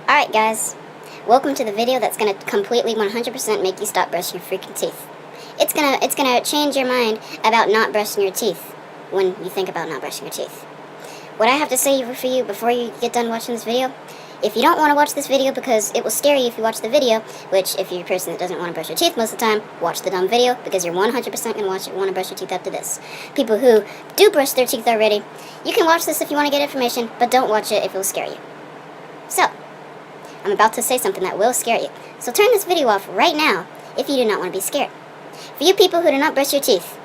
Alright guys, welcome to the video that's going to completely 100% make you stop brushing your freaking teeth. It's gonna change your mind about not brushing your teeth when you think about not brushing your teeth. What I have to say for you before you get done watching this video, if you don't want to watch this video because it will scare you if you watch the video, which if you're a person that doesn't want to brush your teeth most of the time, watch the dumb video because you're 100% going to want to brush your teeth after this. People who do brush their teeth already, you can watch this if you want to get information, but don't watch it if it will scare you. So, I'm about to say something that will scare you. So turn this video off right now if you do not want to be scared. For you people who do not brush your teeth,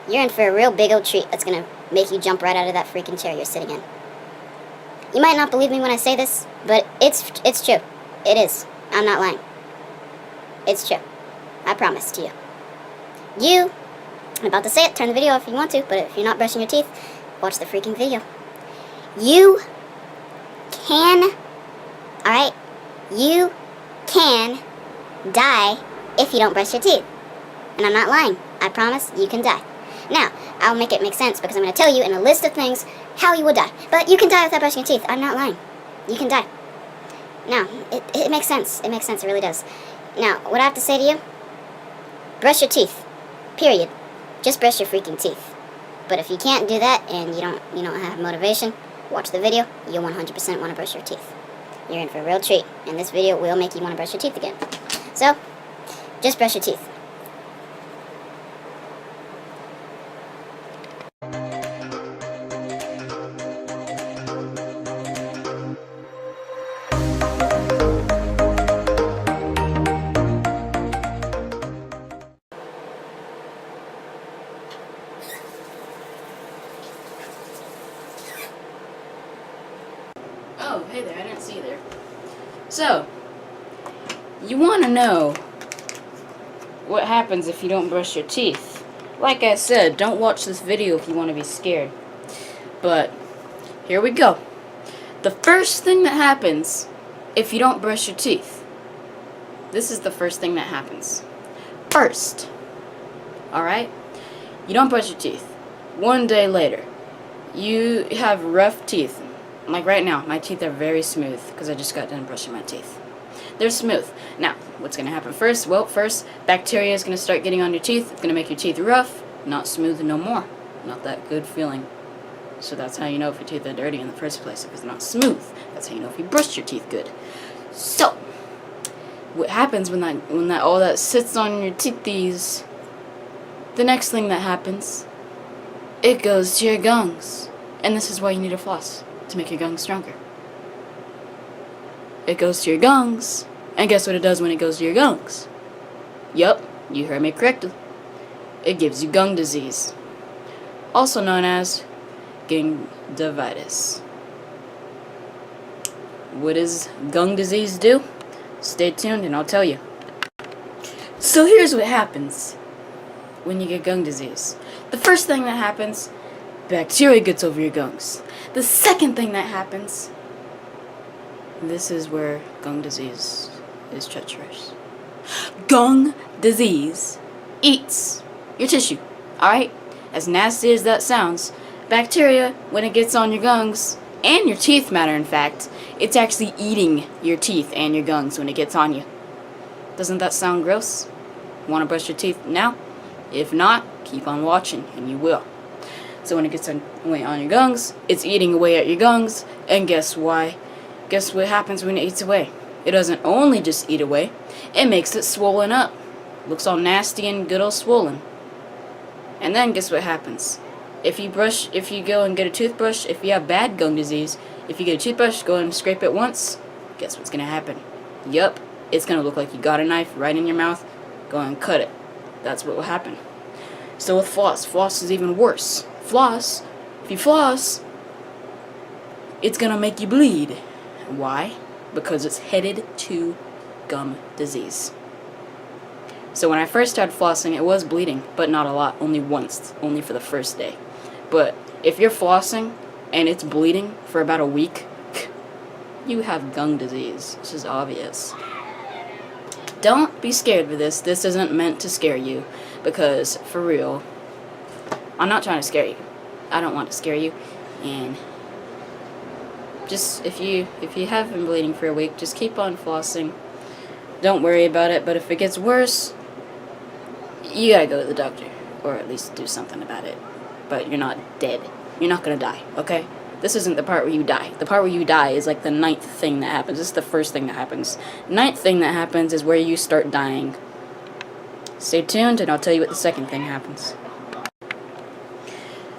you're in for a real big old treat that's going to make you jump right out of that freaking chair you're sitting in. You might not believe me when I say this, but it's true. It is. I'm not lying. It's true. I promise to you. I'm about to say it, turn the video off if you want to, but if you're not brushing your teeth, watch the freaking video. You can, alright, you can die if you don't brush your teeth. And I'm not lying. I promise you can die. Now, I'll make it make sense because I'm going to tell you in a list of things how you would die. But you can die without brushing your teeth. I'm not lying. You can die. Now, it makes sense. It makes sense. It really does. Now, what I have to say to you, brush your teeth. Period. Just brush your freaking teeth. But if you can't do that and you don't have motivation, watch the video. You'll 100% want to brush your teeth. You're in for a real treat. And this video will make you want to brush your teeth again. So, just brush your teeth. Oh, hey there, I didn't see you there. So, you want to know what happens if you don't brush your teeth. Like I said, don't watch this video if you want to be scared. But, here we go. The first thing that happens if you don't brush your teeth. This is the first thing that happens. First, alright? You don't brush your teeth. One day later, you have rough teeth. Like right now, my teeth are very smooth because I just got done brushing my teeth. They're smooth. Now, what's going to happen first? Well, first, bacteria is going to start getting on your teeth. It's going to make your teeth rough, not smooth no more. Not that good feeling. So that's how you know if your teeth are dirty in the first place, if it's not smooth. That's how you know if you brushed your teeth good. So, what happens when all that sits on your teethies? The next thing that happens, it goes to your gums. And this is why you need a floss. To make your gums stronger. It goes to your gums, and guess what it does when it goes to your gums? Yup, you heard me correctly. It gives you gum disease, also known as gingivitis. What does gum disease do? Stay tuned and I'll tell you. So here's what happens when you get gum disease. The first thing that happens, bacteria gets over your gums. The second thing that happens, this is where gum disease is treacherous. Gum disease eats your tissue, alright? As nasty as that sounds, bacteria, when it gets on your gums, and your teeth, matter in fact, it's actually eating your teeth and your gums when it gets on you. Doesn't that sound gross? Want to brush your teeth now? If not, keep on watching, and you will. So when it gets away on your gums, it's eating away at your gums, and guess why? Guess what happens when it eats away? It doesn't only just eat away, it makes it swollen up. Looks all nasty and good old swollen. And then guess what happens? If you go and get a toothbrush, if you have bad gum disease, if you get a toothbrush, go and scrape it once, guess what's gonna happen? Yup, it's gonna look like you got a knife right in your mouth, go and cut it. That's what will happen. So with floss is even worse. If you floss, it's gonna make you bleed. Why? Because it's headed to gum disease. So when I first started flossing, it was bleeding, but not a lot, only once, only for the first day. But if you're flossing and it's bleeding for about a week, you have gum disease. This is obvious. Don't be scared for this. This isn't meant to scare you, because for real, I'm not trying to scare you. I don't want to scare you, and just if you have been bleeding for a week, just keep on flossing. Don't worry about it. But if it gets worse, you gotta go to the doctor, or at least do something about it. But you're not dead. You're not gonna die, okay? This isn't the part where you die. The part where you die is like the 9th thing that happens. This is the first thing that happens. 9th thing that happens is where you start dying. Stay tuned, and I'll tell you what the second thing happens.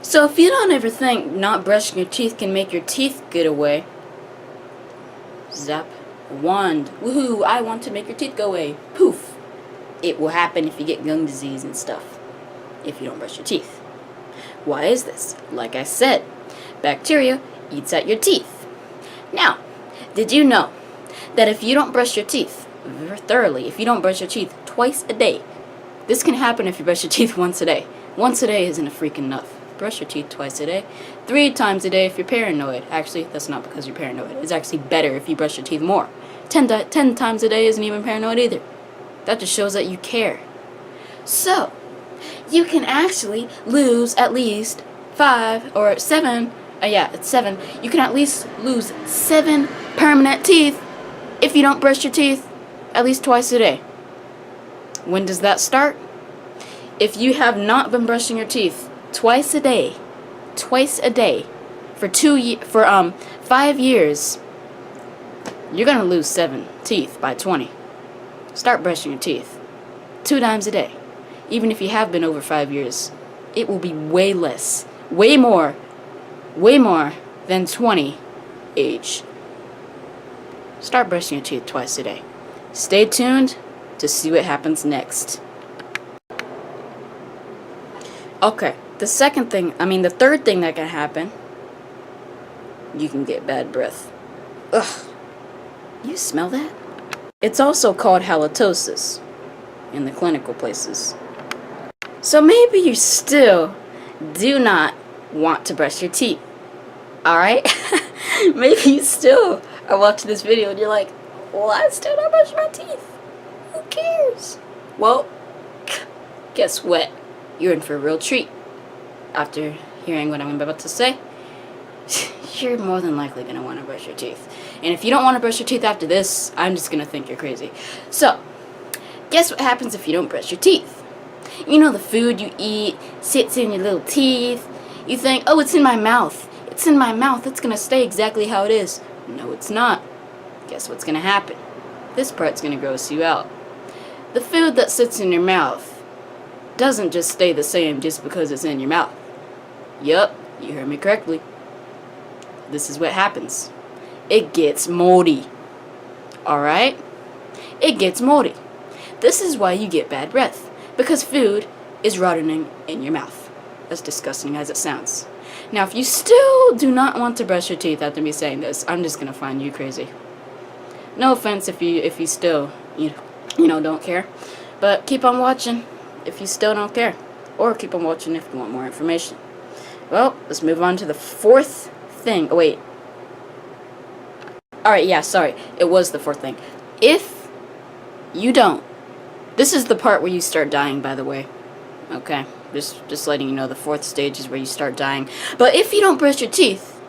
So if you don't ever think not brushing your teeth can make your teeth get away, zap, wand, woohoo, I want to make your teeth go away, poof. It will happen if you get gum disease and stuff, if you don't brush your teeth. Why is this? Like I said, bacteria eats at your teeth. Now, did you know that if you don't brush your teeth thoroughly, if you don't brush your teeth twice a day, this can happen if you brush your teeth once a day. Once a day isn't a freaking enough. Brush your teeth twice a day. 3 times a day if you're paranoid. Actually, that's not because you're paranoid. It's actually better if you brush your teeth more. 10 times a day isn't even paranoid either. That just shows that you care. So, you can actually lose at least 5 or 7. It's 7. You can at least lose 7 permanent teeth if you don't brush your teeth at least twice a day. When does that start? If you have not been brushing your teeth twice a day for 5 years, you're gonna lose 7 teeth by 20. Start brushing your teeth 2 times a day. Even if you have been over 5 years, it will be way less, way more than 20 age. Start brushing your teeth twice a day. Stay tuned to see what happens next. Okay, the third thing that can happen, you can get bad breath. Ugh, you smell that? It's also called halitosis in the clinical places. So maybe you still do not want to brush your teeth, alright? Maybe you still are watching this video and you're like, well, I still don't brush my teeth. Who cares? Well, guess what? You're in for a real treat. After hearing what I'm about to say, you're more than likely going to want to brush your teeth. And if you don't want to brush your teeth after this, I'm just going to think you're crazy. So, guess what happens if you don't brush your teeth? You know, the food you eat sits in your little teeth. You think, oh, it's in my mouth. It's in my mouth. It's going to stay exactly how it is. No, it's not. Guess what's going to happen? This part's going to gross you out. The food that sits in your mouth doesn't just stay the same just because it's in your mouth. Yup, you heard me correctly. This is what happens. It gets moldy. Alright? It gets moldy. This is why you get bad breath. Because food is rotting in your mouth. As disgusting as it sounds. Now, if you still do not want to brush your teeth after me saying this, I'm just gonna find you crazy. No offense if you still, don't care. But keep on watching if you still don't care. Or keep on watching if you want more information. Well, let's move on to the 4th thing. Oh, wait. Alright, yeah, sorry. It was the 4th thing. If you don't, this is the part where you start dying, by the way. Okay? Just letting you know, the 4th stage is where you start dying. But if you don't brush your teeth,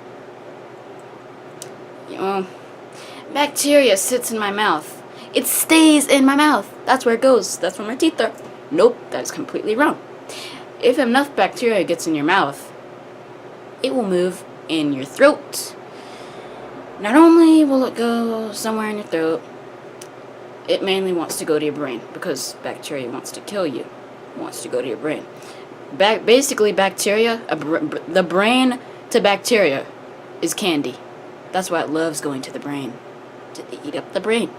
bacteria sits in my mouth. It stays in my mouth. That's where it goes. That's where my teeth are. Nope, that is completely wrong. If enough bacteria gets in your mouth, it will move in your throat. Not only will it go somewhere in your throat, it mainly wants to go to your brain because bacteria wants to kill you. It wants to go to your brain. Basically, bacteria, the brain to bacteria is candy. That's why it loves going to the brain, to eat up the brain.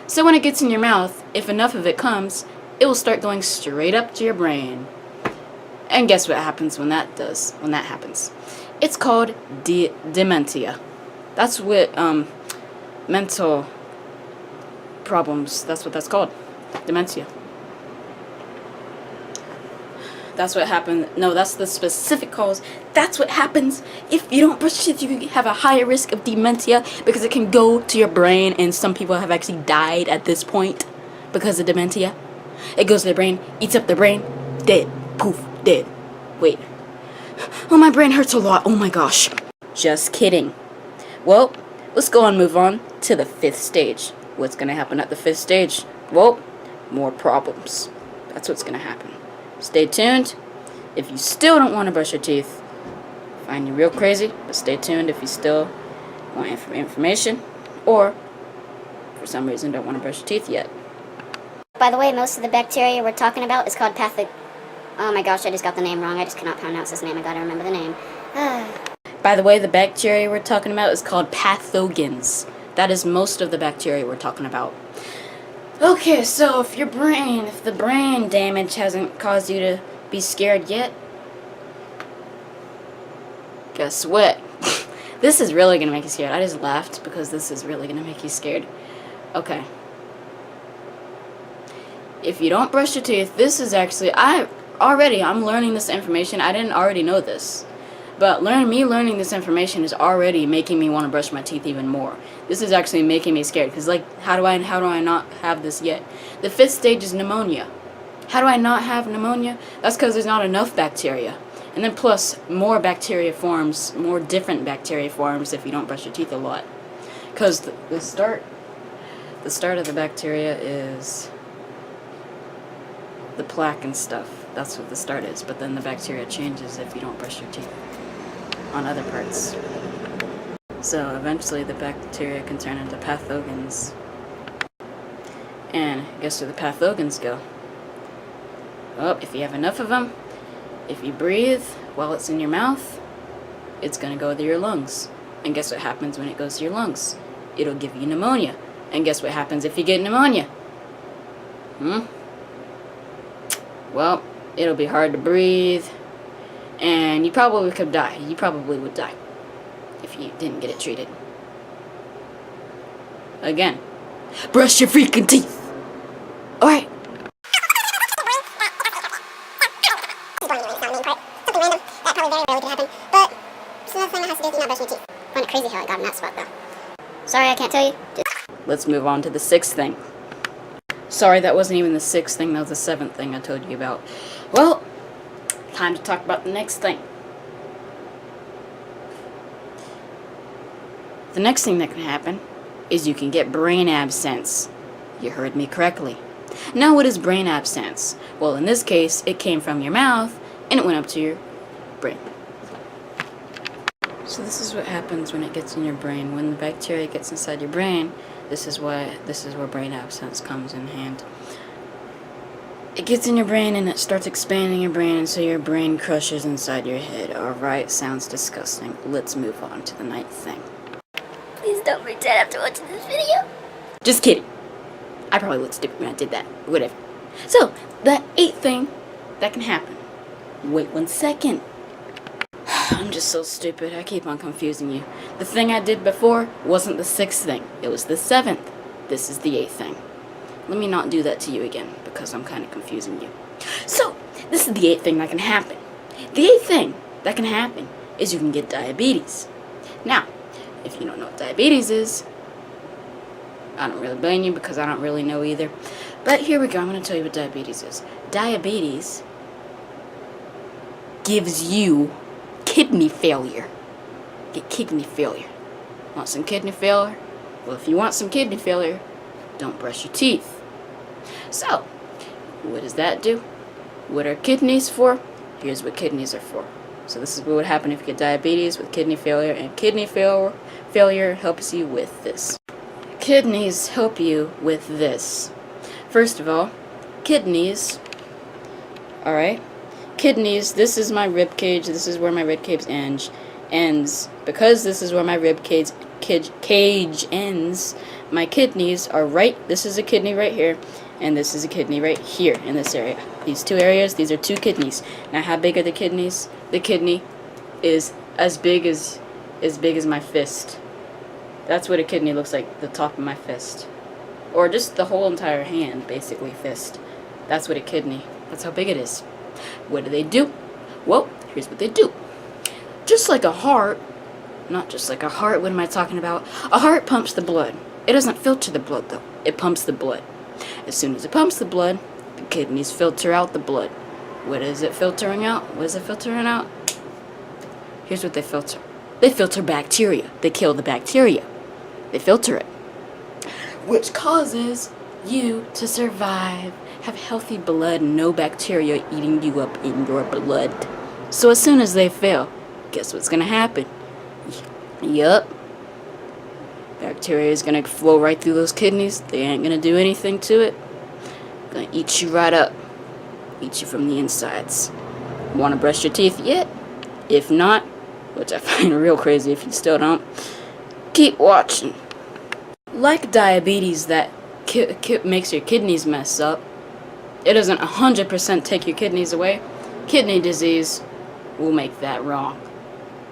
So when it gets in your mouth, if enough of it comes, it will start going straight up to your brain. And guess what happens when that happens? It's called dementia. That's what mental problems, that's what that's called. Dementia. That's what happened. No, that's the specific cause. That's what happens if you don't brush your teeth. You have a higher risk of dementia because it can go to your brain, and some people have actually died at this point because of dementia. It goes to their brain, eats up their brain, dead. Poof, dead. Wait. Oh, my brain hurts a lot. Oh my gosh. Just kidding. Well, let's go and move on to the 5th stage. What's going to happen at the 5th stage? Well, more problems. That's what's going to happen. Stay tuned. If you still don't want to brush your teeth, find you real crazy, but stay tuned if you still want information or for some reason don't want to brush your teeth yet. By the way, most of the bacteria we're talking about is called Oh my gosh, I just got the name wrong. I just cannot pronounce this name. I gotta remember the name. By the way, the bacteria we're talking about is called pathogens. That is most of the bacteria we're talking about. Okay, so if the brain damage hasn't caused you to be scared yet, guess what? This is really gonna make you scared. I just laughed because this is really gonna make you scared. Okay. If you don't brush your teeth, this is actually, I'm learning this information. I didn't already know this. But learning this information is already making me want to brush my teeth even more. This is actually making me scared because, like, how do I not have this yet? The 5th stage is pneumonia. How do I not have pneumonia? That's because there's not enough bacteria. And then plus, more bacteria forms, more different bacteria forms if you don't brush your teeth a lot. Because the start of the bacteria is the plaque and stuff. That's what the start is. But then the bacteria changes if you don't brush your teeth on other parts. So eventually the bacteria can turn into pathogens. And guess where the pathogens go? Well, if you have enough of them, if you breathe while it's in your mouth, it's going to go to your lungs. And guess what happens when it goes to your lungs? It'll give you pneumonia. And guess what happens if you get pneumonia? Well, it'll be hard to breathe. And you probably could die. You probably would die if you didn't get it treated. Again, brush your freaking teeth. Alright. Find it crazy how I got in that spot, though. Sorry, I can't tell you. Let's move on to the 6th thing. Sorry, that wasn't even the 6th thing. That was the 7th thing I told you about. Well, time to talk about the next thing. The next thing that can happen is you can get brain abscess. You heard me correctly. Now, what is brain abscess? Well, in this case, it came from your mouth and it went up to your brain. So this is what happens when it gets in your brain. When the bacteria gets inside your brain, this is where brain abscess comes in hand. It gets in your brain and it starts expanding your brain, and so your brain crushes inside your head. Alright, sounds disgusting. Let's move on to the 9th thing. Please don't pretend after watching this video. Just kidding. I probably looked stupid when I did that. Whatever. So, the 8th thing that can happen. Wait 1 second. I'm just so stupid. I keep on confusing you. The thing I did before wasn't the 6th thing. It was the 7th. This is the 8th thing. Let me not do that to you again, because I'm kind of confusing you. So, this is the 8th thing that can happen. The 8th thing that can happen is you can get diabetes. Now, if you don't know what diabetes is, I don't really blame you because I don't really know either. But here we go. I'm going to tell you what diabetes is. Diabetes gives you kidney failure. Get kidney failure. Want some kidney failure? Well, if you want some kidney failure, don't brush your teeth. So, what does that do? What are kidneys for? Here's what kidneys are for. So this is what would happen if you get diabetes with kidney failure, and kidney failure helps you with this. Kidneys help you with this. First of all, kidneys, alright? Kidneys, this is my rib cage. This is where my rib cage ends. Because this is where my rib cage ends, my kidneys are right. This is a kidney right here, and this is a kidney right here in this area. These two areas, these are two kidneys. Now, how big are the kidneys? The kidney is as big as my fist. That's what a kidney looks like, the top of my fist. Or just the whole entire hand, basically, fist. That's what a kidney, that's how big it is. What do? Well, here's what they do. Just like a heart, not just like a heart, what am I talking about? A heart pumps the blood. It doesn't filter the blood, though. It pumps the blood. As soon as it pumps the blood, the kidneys filter out the blood. What is it filtering out? What is it filtering out? Here's what they filter. They filter bacteria. They kill the bacteria. They filter it, which causes you to survive, have healthy blood, no bacteria eating you up in your blood. So as soon as they fail, guess what's gonna happen? Yup. Bacteria is gonna flow right through those kidneys. They ain't gonna do anything to it. Gonna eat you right up. Eat you from the insides. Wanna brush your teeth yet? If not, which I find real crazy if you still don't, keep watching. Like diabetes that makes your kidneys mess up, it doesn't 100% take your kidneys away. Kidney disease will make that wrong.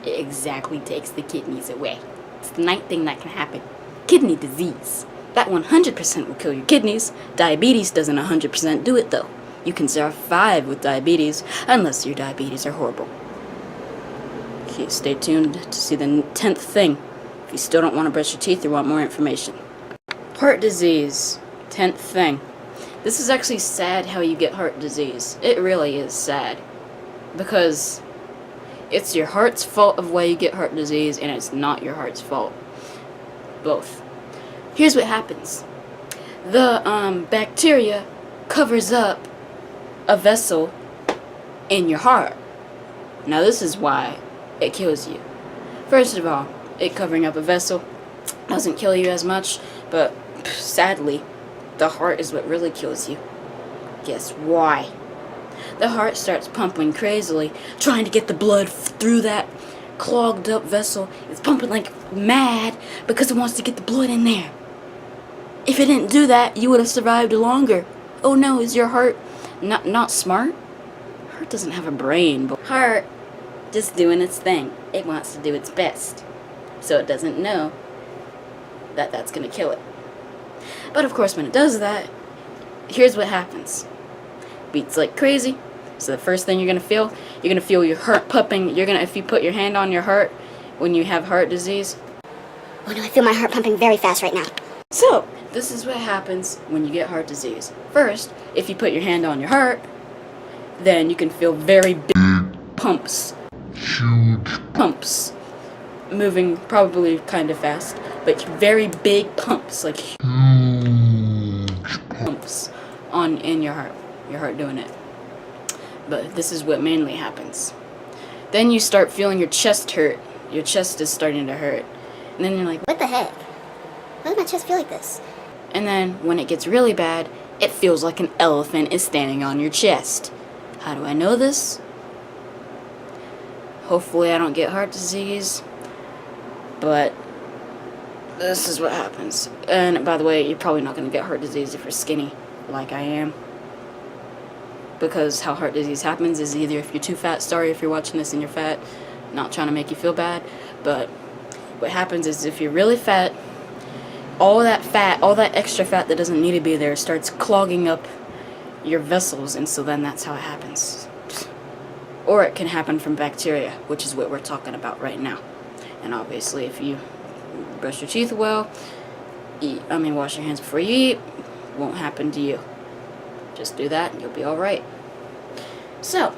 It exactly takes the kidneys away. It's the ninth thing that can happen. Kidney disease. That 100% will kill your kidneys. Diabetes doesn't 100% do it though. You can survive with diabetes unless your diabetes are horrible. Okay, stay tuned to see the 10th thing. If you still don't want to brush your teeth or want more information. Heart disease. 10th thing. This is actually sad how you get heart disease. It really is sad. Because it's your heart's fault of why you get heart disease, and it's not your heart's fault. Both. Here's what happens. The bacteria covers up a vessel in your heart. Now this is why it kills you. First of all, it covering up a vessel doesn't kill you as much, but sadly, the heart is what really kills you. Guess why? The heart starts pumping crazily, trying to get the blood through that clogged up vessel. It's pumping like mad because it wants to get the blood in there. If it didn't do that, you would have survived longer. Oh no, is your heart not smart? Heart doesn't have a brain, but heart just doing its thing. It wants to do its best. So it doesn't know that that's going to kill it. But of course, when it does that, here's what happens. Beats like crazy. So the first thing you're going to feel your heart pumping. If you put your hand on your heart when you have heart disease. Oh no, I feel my heart pumping very fast right now. So, this is what happens when you get heart disease. First, if you put your hand on your heart, then you can feel very big pumps. Huge pumps. Moving probably kind of fast, but very big pumps, like huge pumps in your heart doing it. But this is what mainly happens. Then you start feeling your chest hurt. Your chest is starting to hurt. And then you're like, What the heck? Why does my chest feel like this? and then when it gets really bad, it feels like an elephant is standing on your chest. How do I know this? Hopefully I don't get heart disease. But this is what happens. And by the way, you're probably not going to get heart disease if you're skinny, like I am. Because how heart disease happens is either if you're too fat, sorry if you're watching this and you're fat, not trying to make you feel bad, but what happens is if you're really fat, all that extra fat that doesn't need to be there starts clogging up your vessels, and so then that's how it happens. Or it can happen from bacteria, which is what we're talking about right now. And obviously if you brush your teeth well, wash your hands before you eat, won't happen to you. Just do that and you'll be alright. So,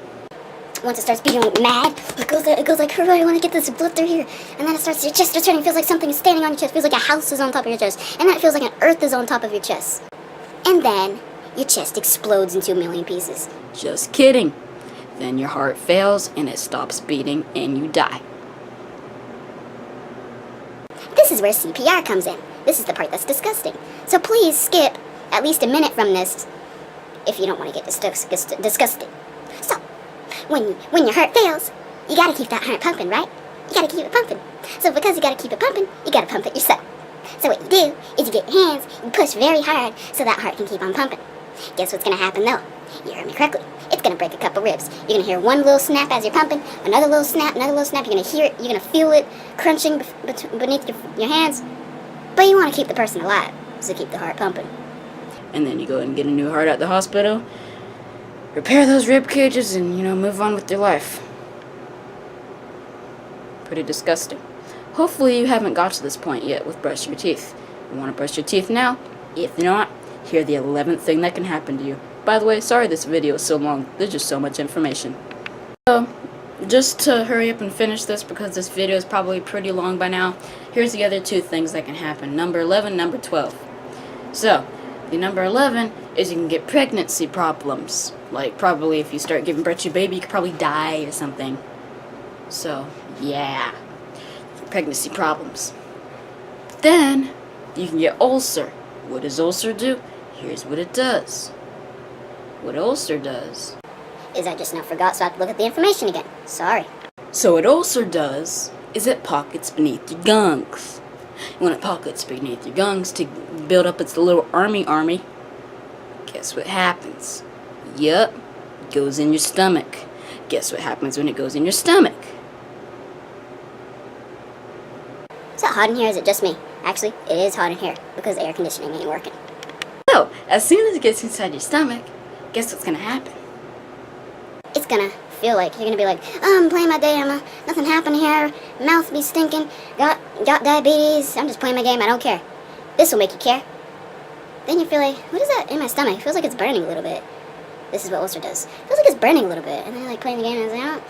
once it starts beating like mad, it goes like, hurry, I want to get this blood through here. And then it starts, your chest starts turning, feels like something is standing on your chest, feels like a house is on top of your chest. And then it feels like an earth is on top of your chest. And then your chest explodes into a million pieces. just kidding. Then your heart fails and it stops beating and you die. This is where CPR comes in. This is the part that's disgusting. So please skip at least a minute from this if you don't want to get disgusted. So, when your heart fails, you gotta keep that heart pumping, right? You gotta keep it pumping. So because you gotta keep it pumping, you gotta pump it yourself. So what you do is you get your hands, you push very hard so that heart can keep on pumping. Guess what's gonna happen though? You heard me correctly. It's gonna break a couple ribs. You're gonna hear one little snap as you're pumping, another little snap. You're gonna hear it, you're gonna feel it crunching beneath your hands. But you wanna keep the person alive, so keep the heart pumping. And then you go and get a new heart at the hospital, repair those rib cages, and move on with your life. Pretty disgusting. Hopefully you haven't got to this point yet with brushing your teeth. You want to brush your teeth now? If not, here's the 11th thing that can happen to you. By the way, sorry this video is so long. There's just so much information. So, just to hurry up and finish this because this video is probably pretty long by now, here's the other two things that can happen. Number 11, number 12. So, the number 11 is you can get pregnancy problems. Like, probably if you start giving birth to your baby, you could probably die or something. So, yeah. Pregnancy problems. Then, you can get ulcer. What does ulcer do? Here's what it does. What ulcer does Is I just now forgot, so I have to look at the information again. Sorry. So what ulcer does is it pockets beneath your gungs. When it pockets beneath your gungs to build up its little army, guess what happens? Yup, it goes in your stomach. Guess what happens when it goes in your stomach? Is it hot in here or is it just me? Actually, it is hot in here because the air conditioning ain't working. So, as soon as it gets inside your stomach, guess what's gonna happen? It's gonna feel like you're gonna be like, oh, I'm playing my game, nothing happened here, mouth be stinking, got diabetes, I'm just playing my game, I don't care. This will make you care. Then you feel like, what is that in my stomach? It feels like it's burning a little bit. This is what ulcer does. It feels like it's burning a little bit. And then you're like playing the game and it's like, oh,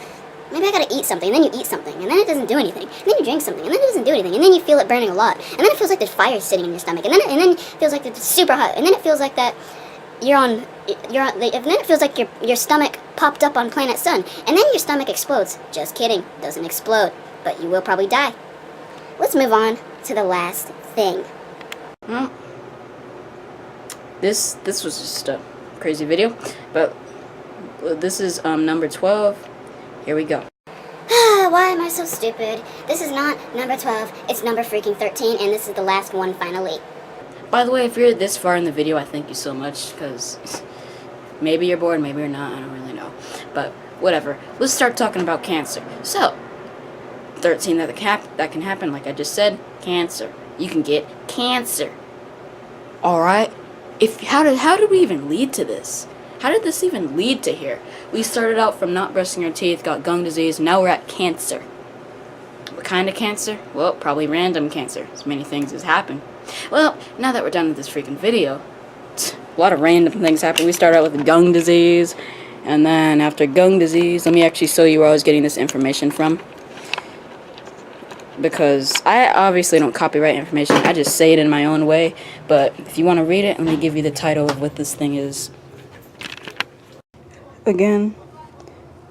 maybe I gotta eat something. And then you eat something, and then it doesn't do anything. And then you drink something, and then it doesn't do anything. And then you feel it burning a lot. And then it feels like there's fire sitting in your stomach. And then it feels like it's super hot. And then it feels like that and then it feels like your stomach popped up on planet Sun. And then your stomach explodes. Just kidding. Doesn't explode. But you will probably die. Let's move on to the last thing. Well, this was just a crazy video, but this is number 12. Here we go. Why am I so stupid? This is not number 12. It's number freaking 13, and this is the last one finally. By the way, if you're this far in the video, I thank you so much, because maybe you're bored, maybe you're not, I don't really know. But whatever. Let's start talking about cancer. So, 13 that can happen, like I just said, cancer. You can get cancer. Alright? How did we even lead to this? How did this even lead to here? We started out from not brushing our teeth, got gum disease, now we're at cancer. What kind of cancer? Well, probably random cancer. As many things as happen. Well, now that we're done with this freaking video, a lot of random things happen. We started out with gum disease, and then after gum disease, let me actually show you where I was getting this information from. Because I obviously don't copyright information, I just say it in my own way. But if you want to read it, let me give you the title of what this thing is. Again,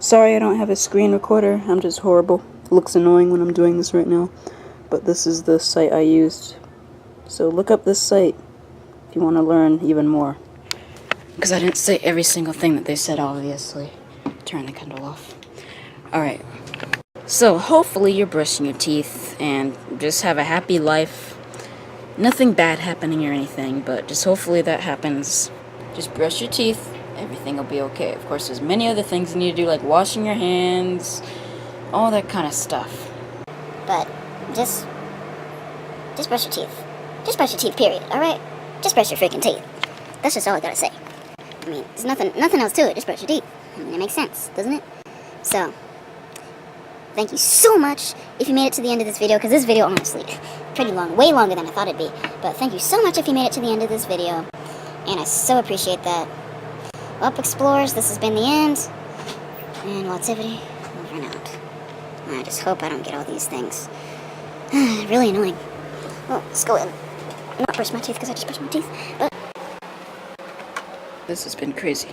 sorry I don't have a screen recorder, I'm just horrible. It looks annoying when I'm doing this right now, but this is the site I used. So look up this site if you want to learn even more. Because I didn't say every single thing that they said, obviously. Turn the Kindle off. Alright. So hopefully you're brushing your teeth and just have a happy life. Nothing bad happening or anything, but just hopefully that happens. Just brush your teeth. Everything will be okay. Of course, there's many other things you need to do, like washing your hands, all that kind of stuff. But just brush your teeth. Just brush your teeth, period, alright? Just brush your freaking teeth. That's just all I gotta say. I mean, there's nothing else to it. Just brush your teeth. I mean, it makes sense, doesn't it? So, thank you so much if you made it to the end of this video, because this video, honestly, pretty long, way longer than I thought it'd be. But thank you so much if you made it to the end of this video, and I so appreciate that. Well, explorers, this has been the end, and Lotsivity, over and out. I just hope I don't get all these things. Really annoying. Well, let's go in. Not brush my teeth because I just brushed my teeth, but This has been crazy.